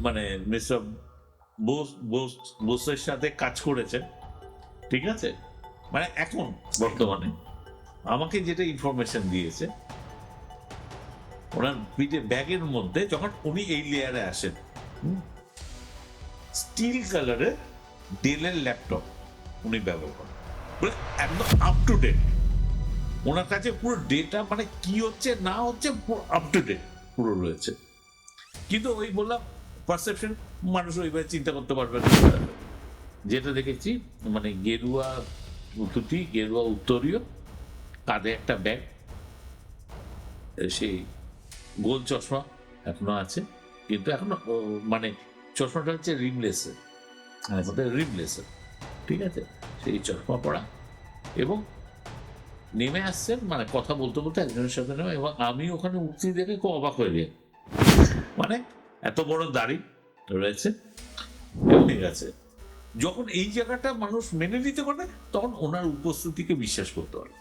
মানে মিস্টার বোসের সাথে কাজ করেছেন, ঠিক আছে, মানে এখন বর্তমানে আমাকে যেটা ইনফরমেশন দিয়েছে, ওনার পিঠে ব্যাগের মধ্যে যখন উনি এই লেয়ারে আসেন, স্টিল কালারের ডেলের ল্যাপটপ উনি ব্যবহার করেন, একদম আপ টু ডেট। ওনার কাছে পুরো ডেটা, মানে কি হচ্ছে না হচ্ছে পুরো আপ টু ডেট পুরো রয়েছে। কিন্তু ওই বললাম পারসেপশন, মানুষ ওইভাবে চিন্তা করতে পারবে না। যেটা দেখেছি মানে গেরুয়া ধুতি, গেরুয়া উত্তরীয়, কাঁধে একটা ব্যাগ, সেই গোল চশমা এখনো আছে, কিন্তু এখনো মানে চশমাটা হচ্ছে রিমলেসের, রিমলেসের, ঠিক আছে, সেই চশমা পরা, এবং নেমে আসছেন, মানে কথা বলতে বলতে একজনের সাথে নেমে, এবং আমি ওখানে উঠতে দেখে খুব অবাক হয়ে গিয়ে, মানে এত বড় দাড়ি রয়েছে, ঠিক আছে। যখন এই জায়গাটা মানুষ মেনে নিতে পারে, তখন ওনার উপস্থিতিকে বিশ্বাস করতে পারে।